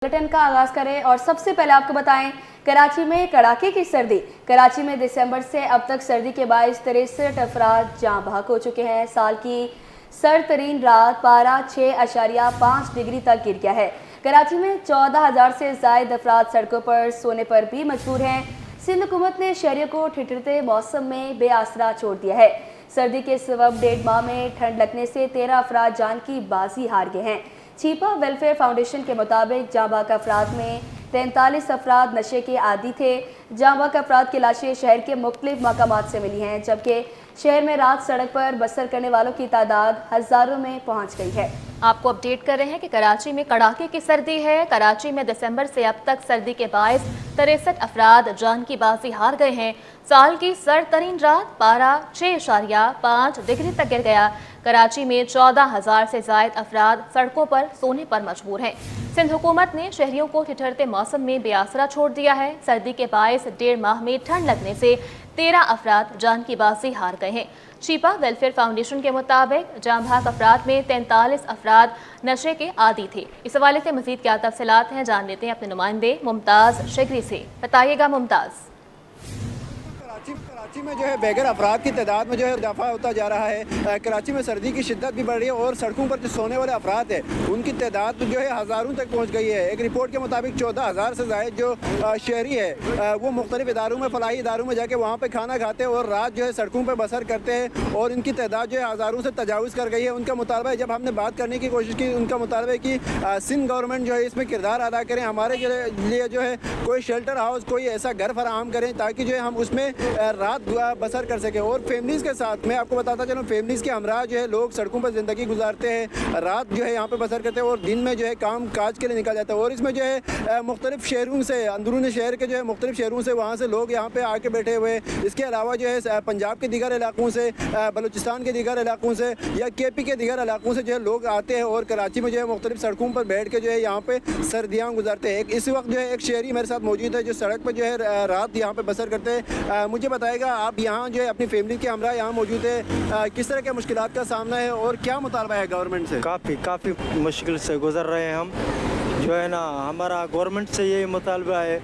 Bulletin का आगाज करें और सबसे पहले आपको बताएं कराची में कड़ाके की सर्दी। कराची में दिसंबर से अब तक सर्दी के बायस 63 अफराद जाँ बहक हो चुके हैं। साल की सर्द तरीन रात पारा 6.5 डिग्री तक गिर गया है। कराची में 14,000 से जायद अफराद सड़कों पर सोने पर भी मजबूर हैं। सिंध हुकूमत ने शहरियों को ठिठुरते मौसम में बेआसरा छोड़ दिया है। सर्दी के सबब 1.5 माह में ठंड लगने से 13 अफराद जान की बाजी हार गए हैं। छिपा वेलफेयर फाउंडेशन के मुताबिक जाँ बहक अफराद में 43 अफराद नशे के आदी थे। जाँ बहक अफराद की लाशें शहर के मुख्तलिफ मकामात से मिली हैं, जबकि शहर में रात सड़क पर बसर करने वालों की तादाद हज़ारों में पहुंच गई है। आपको अपडेट कर रहे हैं कि कराची में कड़ाके की सर्दी है। कराची में दिसंबर से अब तक सर्दी के बायस 63 अफराद जान की बाजी हार गए हैं। साल की सर्द तरीन रात पारा 6.5 डिग्री तक गिर गया। कराची में 14,000 से जायद अफराद सड़कों पर सोने पर मजबूर हैं। सिंध हुकूमत ने शहरियों को ठिठुरते मौसम में बेआसरा छोड़ दिया है। सर्दी के बायस 1.5 माह में ठंड लगने से 13 अफराद जान की बाजी हार गए हैं। छिपा वेलफेयर फाउंडेशन के मुताबिक जाँ बहक अफराद में 43 अफराद नशे के आदी थे। इस हवाले से मज़ीद क्या तफसीलात हैं जान लेते हैं अपने नुमाइंदे मुमताज़ शिगरी से। बताइएगा मुमताज़। कराची में जो है बेघर अफराद की तादाद में जो है इजाफा होता जा रहा है। कराची में सर्दी की शिद्दत भी बढ़ रही है और सड़कों पर जो सोने वाले अफराद हैं उनकी तादाद जो है हज़ारों तक पहुँच गई है। एक रिपोर्ट के मुताबिक 14,000 से ज़ायद जो शहरी है वो मुख्तलिफ इदारों में फलाही इदारों में जाके वहाँ पर खाना खाते हैं और रात जो है सड़कों पर बसर करते हैं और इनकी तादाद जो है हज़ारों से तजावुज़ कर गई है। उनका मुतालबा है, जब हमने बात करने की कोशिश की, उनका मुतालबा है कि सिंध गवर्नमेंट जो है इसमें किरदार अदा करें, हमारे लिए जो है कोई शेल्टर हाउस, कोई ऐसा घर फराहम करें ताकि जो है हम उसमें रात बसर कर सके। और फैमिलीज़ के साथ मैं आपको बताता चलूँ, फैमिलीज़ के हमरा जो है लोग सड़कों पर ज़िंदगी गुजारते हैं, रात जो है यहाँ पे बसर करते हैं और दिन में जो है काम काज के लिए निकल जाते हैं। और इसमें जो है मुख्तलिफ शहरों से, अंदरूनी शहर के जो है मुख्तलिफ शहरों से वहाँ से लोग यहाँ पे आके बैठे हुए। इसके अलावा जो है पंजाब के दीगर इलाकों से, बलूचिस्तान के दीगर इलाकों से या KP के दीगर इलाकों से जो है लोग आते हैं और कराची में जो है मुख्तलिफ सड़कों पर बैठ के जो है यहाँ पे सर्दियाँ गुजारते हैं। इस वक्त जो है एक शहरी मेरे साथ मौजूद है जो सड़क पर जो है रात यहाँ पे बसर करते हैं। मुझे बताएगा, आप यहाँ जो है अपनी फैमिली के हमरा यहाँ मौजूद है, किस तरह के मुश्किलात का सामना है और क्या मुतालबा है गवर्नमेंट से? काफ़ी मुश्किल से गुजर रहे हैं हम। जो है ना, हमारा गवर्नमेंट से यही मुतालबा है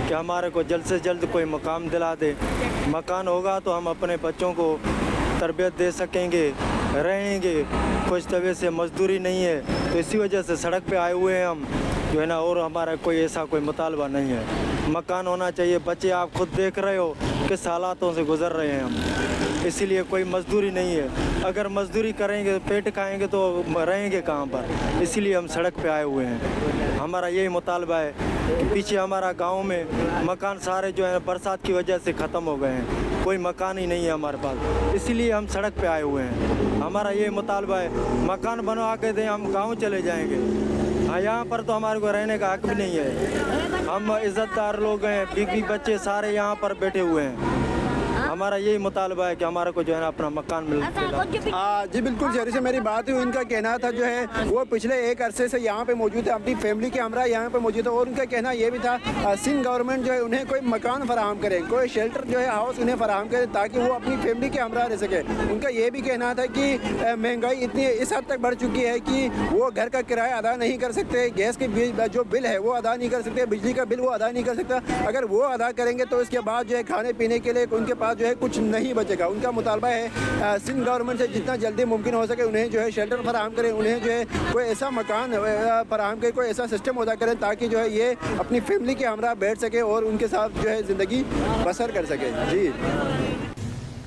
कि हमारे को जल्द से जल्द कोई मकाम दिला दे। मकान होगा तो हम अपने बच्चों को तरबियत दे सकेंगे, रहेंगे। कुछ तबीयत से मजदूरी नहीं है तो इसी वजह से सड़क पे आए हुए हैं हम, जो है ना। और हमारा कोई ऐसा कोई मुतालबा नहीं है। मकान होना चाहिए। बच्चे आप खुद देख रहे हो किस हालातों से गुजर रहे हैं हम, इसीलिए कोई मजदूरी नहीं है। अगर मजदूरी करेंगे, पेट खाएंगे तो रहेंगे कहाँ पर, इसीलिए हम सड़क पे आए हुए हैं। हमारा यही मुतालबा है कि पीछे हमारा गांव में मकान सारे जो है बरसात की वजह से ख़त्म हो गए हैं, कोई मकान ही नहीं है हमारे पास, इसीलिए हम सड़क पे आए हुए हैं। हमारा यही मुतालबा है, मकान बनवा के दें, हम गाँव चले जाएँगे। हाँ, यहाँ पर तो हमारे को रहने का हक भी नहीं है। हम इज़्ज़तदार लोग हैं, बीवी बच्चे सारे यहाँ पर बैठे हुए हैं। हमारा यही मुतालबा है कि हमारे को जो है ना अपना मकान मिल सके। जी बिल्कुल, शहरी से मेरी बात हुई, उनका कहना था जो है वो पिछले एक अरसे से यहाँ पे मौजूद है, अपनी फैमिली के हमरा यहाँ पे मौजूद है और उनका कहना ये भी था सिंध गवर्नमेंट जो है उन्हें कोई मकान फराहम करे, कोई शेल्टर जो है हाउस उन्हें फराहम करे ताकि वो अपनी फैमिली के हमरा रह सके। उनका ये भी कहना था कि महंगाई इतनी इस हद तक बढ़ चुकी है कि वो घर का किराया अदा नहीं कर सकते, गैस के जो बिल है वो अदा नहीं कर सकते, बिजली का बिल वो अदा नहीं कर सकता। अगर वो अदा करेंगे तो इसके बाद जो है खाने पीने के लिए उनके पास जो है कुछ नहीं बचेगा। उनका मुतालबा है सिंध गवर्नमेंट से जितना जल्दी मुमकिन हो सके उन्हें जो है शेल्टर फराहम करें, उन्हें जो है कोई ऐसा मकान फराहम करें, कोई ऐसा सिस्टम अदा करें ताकि जो है ये अपनी फैमिली के हमरा बैठ सके और उनके साथ जो है ज़िंदगी बसर कर सके। जी।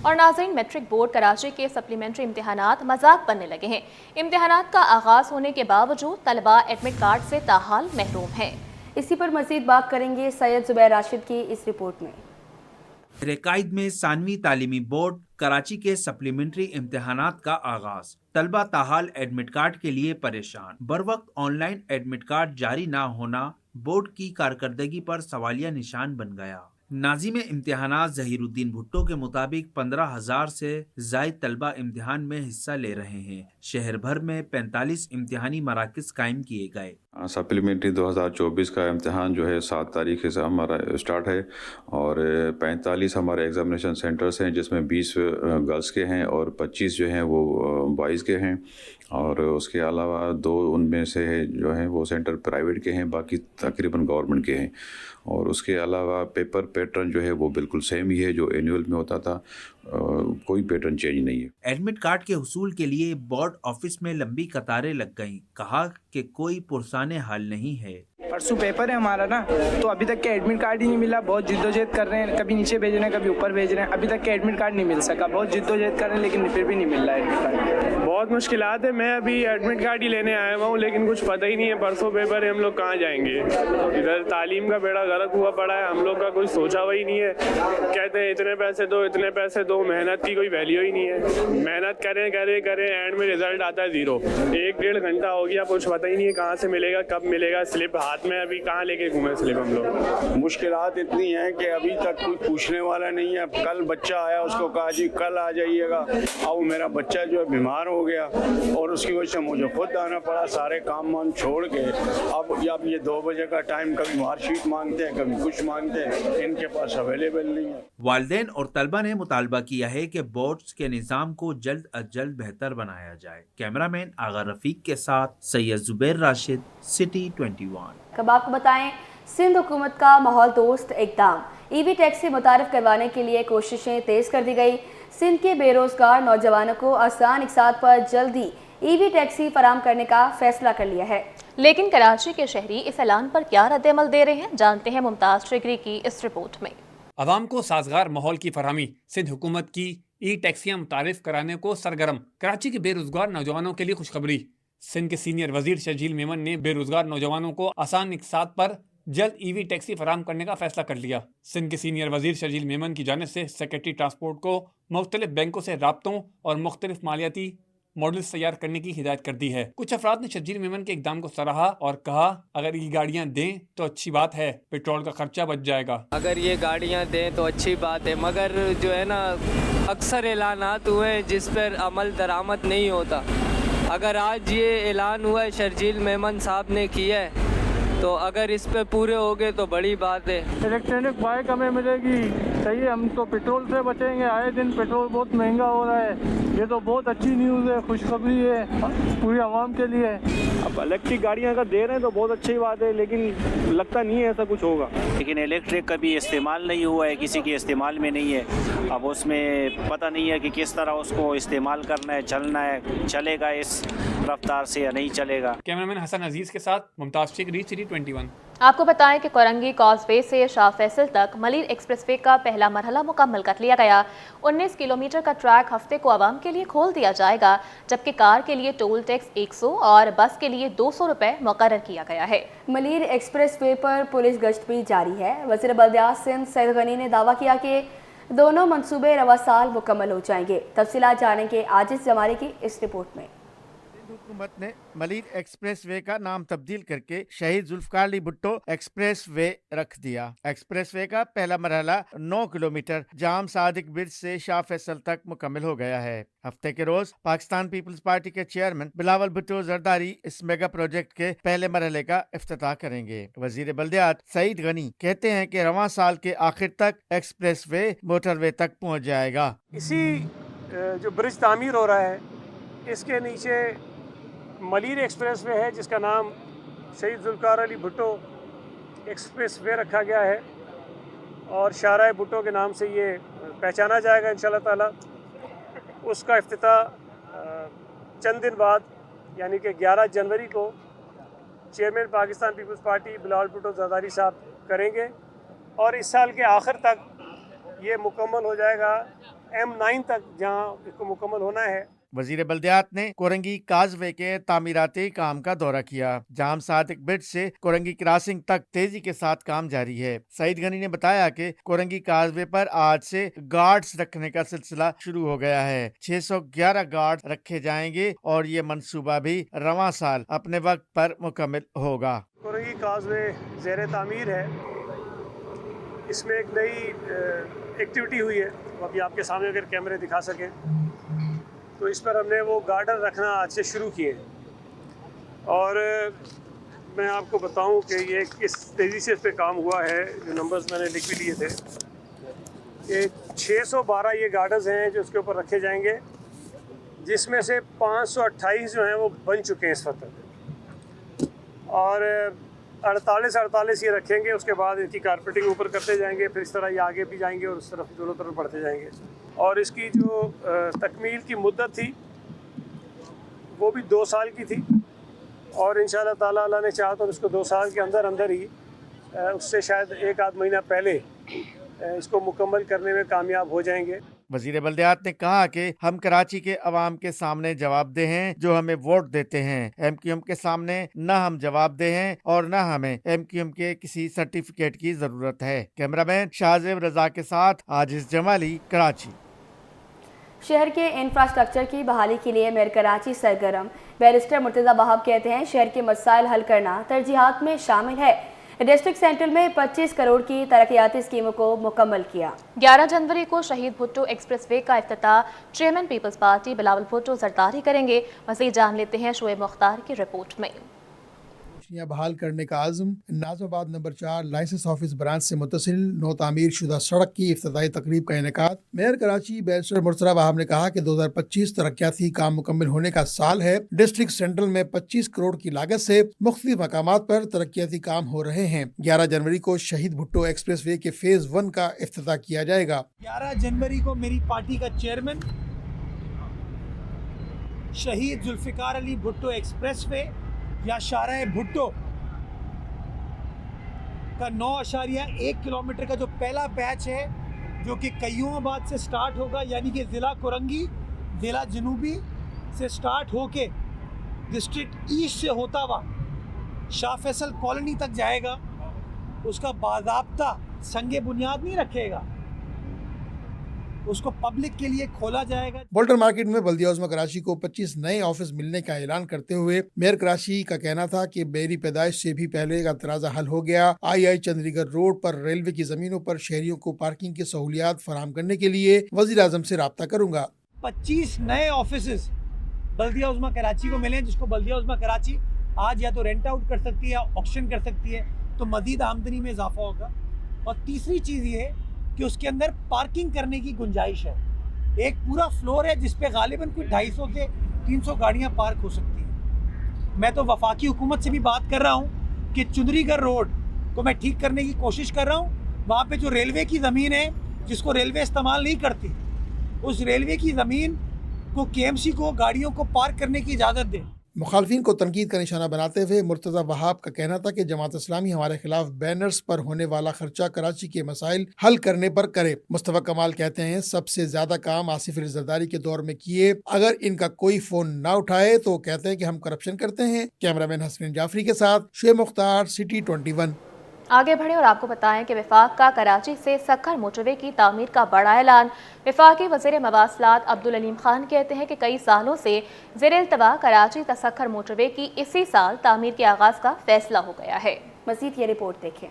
और नाज़रीन, मैट्रिक बोर्ड कराची के सप्लीमेंट्री इम्तिहानात मजाक बनने लगे हैं। इम्तिहानात का आगाज होने के बावजूद तलबा एडमिट कार्ड से ताहाल महरूम है। इसी पर मजीद बात करेंगे सैयद जुबैर राशिद की इस रिपोर्ट में। रेकाइद में सानवी तालीमी बोर्ड कराची के सप्लीमेंट्री इम्तिहानात का आगाज। तलबा ताहाल एडमिट कार्ड के लिए परेशान। बरवक्त ऑनलाइन एडमिट कार्ड जारी ना होना बोर्ड की कारकर्दगी पर सवालिया निशान बन गया। नाज़िम इम्तिहानात ज़हीरुद्दीन भुट्टो के मुताबिक 15,000 से ज़ायद तलबा इम्तिहान में हिस्सा ले रहे हैं, शहर भर में 45 इम्तिहानी मराकज कायम किए गए। सप्लीमेंट्री 2024 का इम्तिहान जो है 7 तारीख से हमारा स्टार्ट है और 45 हमारे एग्जामिनेशन सेंटर्स हैं, जिसमें 20 गर्ल्स के हैं और 25 जो हैं वो बॉयज़ के हैं, और उसके अलावा 2 उनमें से जो हैं वो सेंटर प्राइवेट के हैं, बाकी तकरीबन गवर्नमेंट के हैं। और उसके अलावा पेपर पैटर्न जो है वो बिल्कुल सेम ही है जो एनुअल में होता था, कोई पैटर्न चेंज नहीं है। एडमिट कार्ड के हुसूल के लिए बोर्ड ऑफिस में लंबी कतारें लग गईं। कहा कि कोई पुरसाने हाल नहीं है। परसों पेपर है हमारा ना, तो अभी तक के एडमिट कार्ड ही नहीं मिला। बहुत जिद्दोजहद कर रहे हैं, कभी नीचे भेज रहे हैं, कभी ऊपर भेज रहे हैं, अभी तक के एडमिट कार्ड नहीं मिल सका। बहुत जिद्दोजहद कर रहे हैं लेकिन फिर भी नहीं मिल रहा है एडमिट कार्ड। बहुत मुश्किलात है। मैं अभी एडमिट कार्ड ही लेने आया हुआ हूँ, लेकिन कुछ पता ही नहीं है। परसों पेपर है, हम लोग कहाँ जाएंगे। इधर तालीम का बेड़ा गर्क हुआ पड़ा है, हम लोग का कुछ सोचा हुआ ही नहीं है। कहते हैं इतने पैसे दो, इतने पैसे दो, मेहनत की कोई वैल्यू ही नहीं है। मेहनत करें करें करें, एंड में रिजल्ट आता है 0। 1-1.5 घंटा हो गया, कुछ पता ही नहीं है कहाँ से मिलेगा, कब मिलेगा। स्लिप हाथ में अभी कहाँ लेके घूमे स्लिप हम लोग। मुश्किलात इतनी हैं कि अभी तक कोई पूछने वाला नहीं है। कल बच्चा आया, उसको कहा जी कल आ जाइएगा, अब मेरा बच्चा जो है बीमार हो गया और उसकी वजह से मुझे खुद आना पड़ा, सारे काम वाम छोड़ के। अब ये 2 बजे का टाइम, कभी मार्कशीट मांगते हैं, कभी कुछ मांगते हैं, इनके पास अवेलेबल नहीं है। वालिदैन और तलबा ने मुतालबा किया है कि बोर्ड्स के निज़ाम को जल्द अज जल्द बेहतर बनाया जाए। कैमरामैन आगा रफीक के साथ सैयद जुबैर राशिद, सिटी 21। अब आपको बताएं, सिंध हुकूमत का माहौल दोस्त इकदाम, ईवी टैक्सी मुतारिफ करवाने के लिए कोशिशें तेज़ कर दी गई। सिंध के बेरोजगार नौजवानों को आसान इकसात पर जल्दी ईवी टैक्सी फराम करने का फैसला कर लिया है। लेकिन कराची के शहरी इस ऐलान पर क्या रद्द-ए-अमल दे रहे हैं, जानते हैं मुमताज शिगरी की इस रिपोर्ट में। अवाम को साजगार माहौल की फरहमी, सिंध हुकूमत की ई टैक्सियाँ मुतारिफ कराने को सरगर्म। कराची के बेरोजगार नौजवानों के लिए खुशखबरी। सिंध के सीनियर वजीर शर्जील मेमन ने बेरोजगार नौजवानों को आसान इकसात पर जल्द ईवी टैक्सी फराम करने का फैसला कर लिया। सिंध के सीनियर वजीर शर्जील मेमन की जानिब से सेक्रेटरी ट्रांसपोर्ट को मुख्तलिफ बैंकों से राब्तों और मुख्तलिफ मालियाती मॉडल्स तैयार करने की हिदायत कर दी है। कुछ अफराद ने शर्जील मेमन के इकदाम को सराहा और कहा, अगर ये गाड़ियाँ दें तो अच्छी बात है, पेट्रोल का खर्चा बच जाएगा। अगर ये गाड़ियाँ दें तो अच्छी बात है, मगर जो है ना, अक्सर ऐलानात हुए जिस पर अमल दरामद नहीं होता। अगर आज ये ऐलान हुआ है शर्जील मेमन साहब ने किया है, तो अगर इस पे पूरे हो गए तो बड़ी बात है। इलेक्ट्रॉनिक बाइक हमें मिलेगी, सही है, हम तो पेट्रोल से बचेंगे। आए दिन पेट्रोल बहुत महंगा हो रहा है, ये तो बहुत अच्छी न्यूज़ है, खुशखबरी है पूरी आवाम के लिए। अब इलेक्ट्रिक गाड़ियाँ अगर दे रहे हैं तो बहुत अच्छी बात है, लेकिन लगता नहीं है ऐसा कुछ होगा। लेकिन इलेक्ट्रिक कभी इस्तेमाल नहीं हुआ है, किसी के इस्तेमाल में नहीं है। अब उसमें पता नहीं है कि किस तरह उसको इस्तेमाल करना है, चलना है, चलेगा इस रफ्तार से या नहीं चलेगा। कैमरामैन हसन अजीज के साथ मुमताज शिगरी, सिटी 21। आपको बताएं कि कोरंगी कॉजवे से शाह फैसल तक मलिर एक्सप्रेसवे का पहला मरहला मुकम्मल कर लिया गया। 19 किलोमीटर का ट्रैक हफ्ते को आवाम के लिए खोल दिया जाएगा, जबकि कार के लिए टोल टैक्स 100 और बस के लिए 200 रुपए मुकर्रर किया गया है। मलिर एक्सप्रेसवे पर पुलिस गश्त भी जारी है। वज़ीर बल्दियात सिंध सईद गनी ने दावा किया कि दोनों मंसूबे रवा साल मुकम्मल हो जाएंगे। तफसीलात जानेंगे आजिज जमारी की इस रिपोर्ट में। हुकूमत ने मलिर एक्सप्रेस वे का नाम तब्दील करके शहीद जुल्फकार अली भुट्टो एक्सप्रेस वे रख दिया। एक्सप्रेस वे का पहला मरहला 9 किलोमीटर जाम सादिक ब्रिज से शाह फैसल तक मुकम्मल हो गया है। हफ्ते के रोज पाकिस्तान पीपल्स पार्टी के चेयरमैन बिलावल भुट्टो जरदारी इस मेगा प्रोजेक्ट के पहले मरहले का इफ्तिताह करेंगे। वजीर बल्दियात सईद गनी कहते हैं कि रवां साल के आखिर तक एक्सप्रेस वे मोटरवे तक पहुँच जाएगा। इसी जो ब्रिज तामीर हो रहा है, इसके नीचे मलिर एक्सप्रेस वे है, जिसका नाम शहीद जुल्फकार अली भुट्टो एक्सप्रेस वे रखा गया है और शाहराह भुट्टो के नाम से ये पहचाना जाएगा इंशाल्लाह ताला। उसका इफ्तिताह चंद दिन बाद यानी कि 11 जनवरी को chairman Pakistan peoples party Bilawal Bhutto Zardari साहब करेंगे और इस साल के आखिर तक ये मुकम्मल हो जाएगा, M9 तक जहाँ इसको मुकम्मल होना है। वजीर बल्दियात ने कोरंगी काजवे के तामीराती काम का दौरा किया। जाम सादिक ब्रिज से कोरंगी क्रॉसिंग तक तेजी के साथ काम जारी है। सईद गनी ने बताया कि कोरंगी काजवे पर आज से गार्ड्स रखने का सिलसिला शुरू हो गया है। 611 गार्ड रखे जाएंगे और ये मंसूबा भी रवां साल अपने वक्त पर मुकम्मल होगा। कोरंगी काजवे ज़ेर तामीर है, इसमें एक नई एक्टिविटी हुई है, वो अभी आपके सामने अगर कैमरे दिखा सकें। तो इस पर हमने वो गार्डर रखना आज से शुरू किए। और मैं आपको बताऊं कि ये किस तेज़ी से इस पर काम हुआ है, जो नंबर्स मैंने लिख भी लिए थे। ये 612 ये गार्डर्स हैं जो उसके ऊपर रखे जाएंगे, जिसमें से 528 जो हैं वो बन चुके हैं इस वक्त तक, और 48 ये रखेंगे। उसके बाद इसकी कारपेटिंग ऊपर करते जाएंगे, फिर इस तरह ये आगे भी जाएंगे और उस तरफ दोनों तरफ बढ़ते जाएंगे। और इसकी जो तकमील की मुद्दत थी वो भी 2 साल की थी, और इंशाअल्लाह ताला अल्लाह ने चाहा तो इसको 2 साल के अंदर अंदर ही उससे शायद 1 आध महीना पहले इसको मुकम्मल करने में कामयाब हो जाएंगे। वजीर बल्दियात ने कहा कि हम कराची के अवाम के सामने जवाबदेह हैं जो हमें वोट देते हैं। MQM के सामने न हम जवाबदेह हैं और न हमें MQM के किसी सर्टिफिकेट की जरूरत है। कैमरामैन शाहजेब रजा के साथ आजिज जमाली, कराची। शहर के इंफ्रास्ट्रक्चर की बहाली के लिए मेयर कराची सरगर्म। बैरिस्टर मुर्तज़ा वहाब कहते हैं शहर के मसाइल हल करना तरजीहात में शामिल है। डिस्ट्रिक्ट सेंट्रल में 25 करोड़ की तरक्याती स्कीमों को मुकम्मल किया। 11 जनवरी को शहीद भुट्टो एक्सप्रेसवे का इफ्तिताह चेयरमैन पीपल्स पार्टी बिलावल भुट्टो जरदारी करेंगे। मज़ीद जान लेते हैं शोएब मुख्तार की रिपोर्ट में। बहाल करने का आज़म। नाज़माबाद नंबर 4 लाइसेंस ऑफिस ब्रांच से मुतसिल नौ तामीर शुदा सड़क की इफ्तिताई तकरीब का इनेकाद। मेयर कराची बैरिस्टर मुर्तज़ा वहाब ने कहा कि 2025 तरक्याती काम मुकम्मल होने का साल है। डिस्ट्रिक्ट सेंट्रल में 25 करोड़ की लागत से मुख्तलिफ मकामात पर तरक्याती काम हो रहे हैं। 11 जनवरी को शहीद भुट्टो एक्सप्रेस वे के फेज 1 का इफ्तिताह किया जाएगा। 11 जनवरी को मेरी पार्टी का चेयरमैन शहीद जुल्फिकार अली भुट्टो एक्सप्रेस वे या शाहराह भुट्टो का 9.1 किलोमीटर का जो पहला पैच है, जो कि कयूमाबाद से स्टार्ट होगा, यानी कि ज़िला कुरंगी, ज़िला जनूबी से स्टार्ट होके डिस्ट्रिक्ट ईस्ट से होता हुआ शाह फैसल कॉलोनी तक जाएगा। उसका बाज़ाब्ता संगे बुनियाद नहीं रखेगा, उसको पब्लिक के लिए खोला जाएगा। बोल्टर मार्केट में बल्दिया उज़्मा कराची को 25 नए ऑफिस मिलने का ऐलान करते हुए मेयर कराची का कहना था कि मेरी पैदाइश से भी पहले का तराजा हल हो गया। आई चंडीगढ़ रोड पर रेलवे की जमीनों पर शहरियों को पार्किंग की सहूलियात फराहम करने के लिए वज़ीर आज़म से राब्ता करूंगा। 25 नए ऑफिसेज बल्दिया उज़्मा कराची को मिले, जिसको बल्दिया उज़्मा कराची आज या तो रेंट आउट कर सकती है या ऑक्शन कर सकती है, तो मजीद आमदनी में इजाफा होगा। और तीसरी चीज़ ये कि उसके अंदर पार्किंग करने की गुंजाइश है। एक पूरा फ्लोर है जिस पे गालिबन कोई 250 से 300 गाड़ियां पार्क हो सकती हैं। मैं तो वफाकी हुकूमत से भी बात कर रहा हूं कि चुंदरीगढ़ रोड को मैं ठीक करने की कोशिश कर रहा हूं। वहाँ पे जो रेलवे की ज़मीन है, जिसको रेलवे इस्तेमाल नहीं करती, उस रेलवे की ज़मीन को KMC को गाड़ियों को पार्क करने की इजाज़त दें। मुखालफिन को तनकीद का निशाना बनाते हुए मुर्तज़ा वहाब का कहना था कि जमात इस्लामी हमारे खिलाफ बैनर्स पर होने वाला खर्चा कराची के मसाइल हल करने पर करे। मुस्तफा कमाल कहते हैं सबसे ज्यादा काम आसिफ अली जरदारी के दौर में किए। अगर इनका कोई फोन ना उठाए तो कहते हैं कि हम करप्शन करते हैं। कैमरामैन हसनैन जाफरी के साथ शोएब मुख्तार, सिटी 21। आगे बढ़े और आपको बताएं कि वफाक का कराची से सक्खर मोटरवे की तामीर का बड़ा ऐलान। वफाकी वज़ीर मवासलात अब्दुल अलीम खान कहते हैं कि कई सालों से ज़ेर-ए-इल्तवा कराची तक सक्खर मोटरवे की इसी साल तामीर के आगाज़ का फैसला हो गया है। मज़ीद ये रिपोर्ट देखें।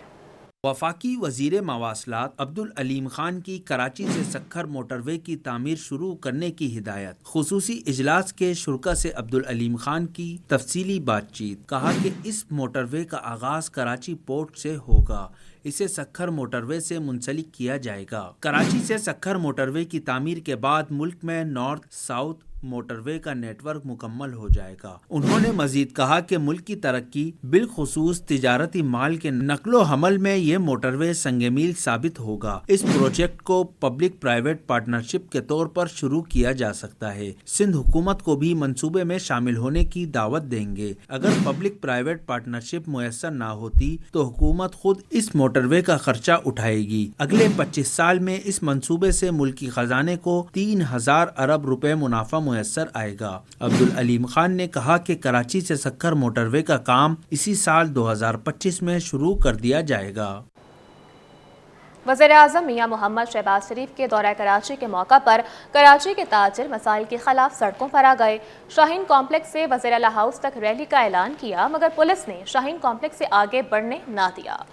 वफाकी वज़ीर मवासलात अब्दुल अलीम खान की कराची से सक्खर मोटरवे की तामीर शुरू करने की हिदायत। खुसूसी इजलास के शुरका से अब्दुल अलीम खान की तफसीली बातचीत। कहा कि इस मोटरवे का आगाज कराची पोर्ट से होगा, इसे सक्खर मोटरवे से मुंसलिक किया जाएगा। कराची से सक्खर मोटरवे की तामीर के बाद मुल्क में नॉर्थ साउथ मोटरवे का नेटवर्क मुकम्मल हो जाएगा। उन्होंने मजीद कहा कि मुल्क की तरक्की बिलखुसूस तिजारती माल के नकलो हमल में ये मोटरवे संगे मील साबित होगा। इस प्रोजेक्ट को पब्लिक प्राइवेट पार्टनरशिप के तौर पर शुरू किया जा सकता है। सिंध हुकूमत को भी मंसूबे में शामिल होने की दावत देंगे। अगर पब्लिक प्राइवेट पार्टनरशिप मुयस्सर न होती तो हुकूमत खुद इस मोटरवे का खर्चा उठाएगी। अगले 25 साल में इस मंसूबे से मुल्की खजाने को 3000 अरब रुपए मुनाफा मुयस्सर आएगा। अब्दुल अलीम खान ने कहा कि कराची से सक्खर मोटरवे का काम इसी साल 2025 में शुरू कर दिया जाएगा। वज़ीर-ए-आज़म मियां मोहम्मद शहबाज शरीफ के दौरा कराची के मौका पर कराची के ताजिर मसाइल के खिलाफ सड़कों पर आ गए। शाहीन कॉम्प्लेक्स से वज़ीर आला हाउस तक रैली का ऐलान किया, मगर पुलिस ने शाहीन कॉम्प्लेक्स से आगे बढ़ने ना दिया।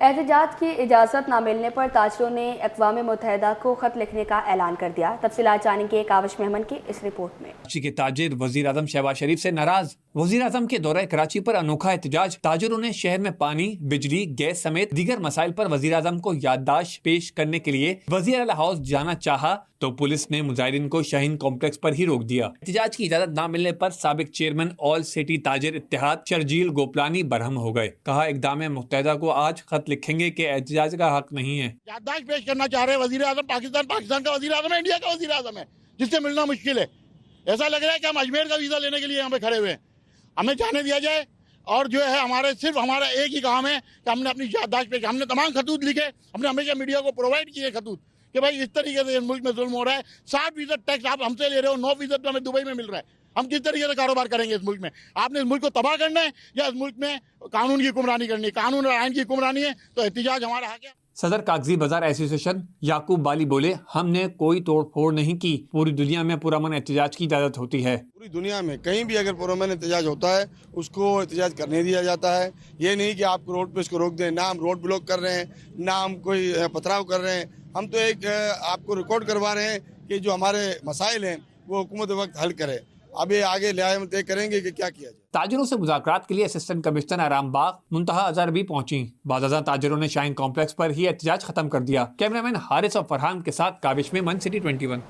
احتجاج کی اجازت نہ ملنے پر تاجروں نے اقوام متحدہ کو خط لکھنے کا اعلان کر دیا. تفصیلات جانیں گے کاوش محمد کی اس رپورٹ میں. کراچی کے تاجر وزیر اعظم شہباز شریف سے ناراض. وزیر اعظم کے دورہ کراچی پر انوکھا احتجاج. تاجروں نے شہر میں پانی، بجلی، گیس سمیت دیگر مسائل پر وزیر اعظم کو یادداشت پیش کرنے کے لیے وزیر اعلی ہاؤس جانا چاہا تو پولیس نے مظاہرین کو شاہین کمپلیکس پر ہی روک دیا. احتجاج کی اجازت نہ ملنے پر سابق چیئرمین آل سٹی تاجر اتحاد شرجیل گوپلانی برہم ہو گئے. کہا اقدام متحدہ کو آج خط لکھیں گے کہ احتجاج کا حق نہیں ہے. یادداشت پیش کرنا چاہ رہے وزیر اعظم پاکستان کا وزیر اعظم ہے، انڈیا کا وزیر اعظم ہے، جس سے ملنا مشکل ہے. ایسا لگ رہا ہے کہ ہم اجمیر کا ویزا لینے کے لیے یہاں پہ کھڑے ہوئے ہیں. ہمیں جانے دیا جائے. اور جو ہے صرف ہمارا ایک ہی کام ہے کہ ہم نے اپنی یادداشت پیش، ہم نے تمام خطوط لکھے، ہم نے ہمیشہ میڈیا کو پرووائڈ کیے خطوط کہ بھائی اس طریقے سے ملک میں ظلم ہو رہا ہے. 60% ٹیکس آپ ہم سے لے رہے ہو، 9% ہمیں دبئی میں مل رہا ہے. ہم کس طریقے سے کاروبار کریں گے اس ملک میں؟ آپ نے اس ملک کو تباہ کرنا ہے یا اس ملک میں قانون کی حکمرانی کرنی ہے؟ قانون اور آئین کی حکمرانی ہے تو احتجاج ہمارا حق ہے. صدر کاغذی بازار ایسوسی ایشن یعقوب بالی بولے، ہم نے کوئی توڑ پھوڑ نہیں کی. پوری دنیا میں پرامن احتجاج کی اجازت ہوتی ہے. پوری دنیا میں کہیں بھی اگر پرامن احتجاج ہوتا ہے اس کو احتجاج کرنے دیا جاتا ہے. یہ نہیں کہ آپ روڈ پہ اس کو روک دیں. نہ ہم روڈ بلاک کر رہے ہیں، نہ ہم کوئی پتھراؤ کر رہے ہیں. ہم تو ایک آپ کو ریکارڈ کروا رہے ہیں کہ جو ہمارے مسائل ہیں وہ حکومت وقت حل کرے. اب یہ آگے لائحہ طے کریں گے کہ کیا کیا جائے. تاجروں سے مذاکرات کے لیے اسسٹنٹ کمشنر آرام باغ منتہا اظہر بھی پہنچی. بعض ازاں تاجروں نے شاہین کمپلیکس پر ہی احتجاج ختم کر دیا. کیمرہ مین حارث اور فرحان کے ساتھ کاوش میں من سٹی 21.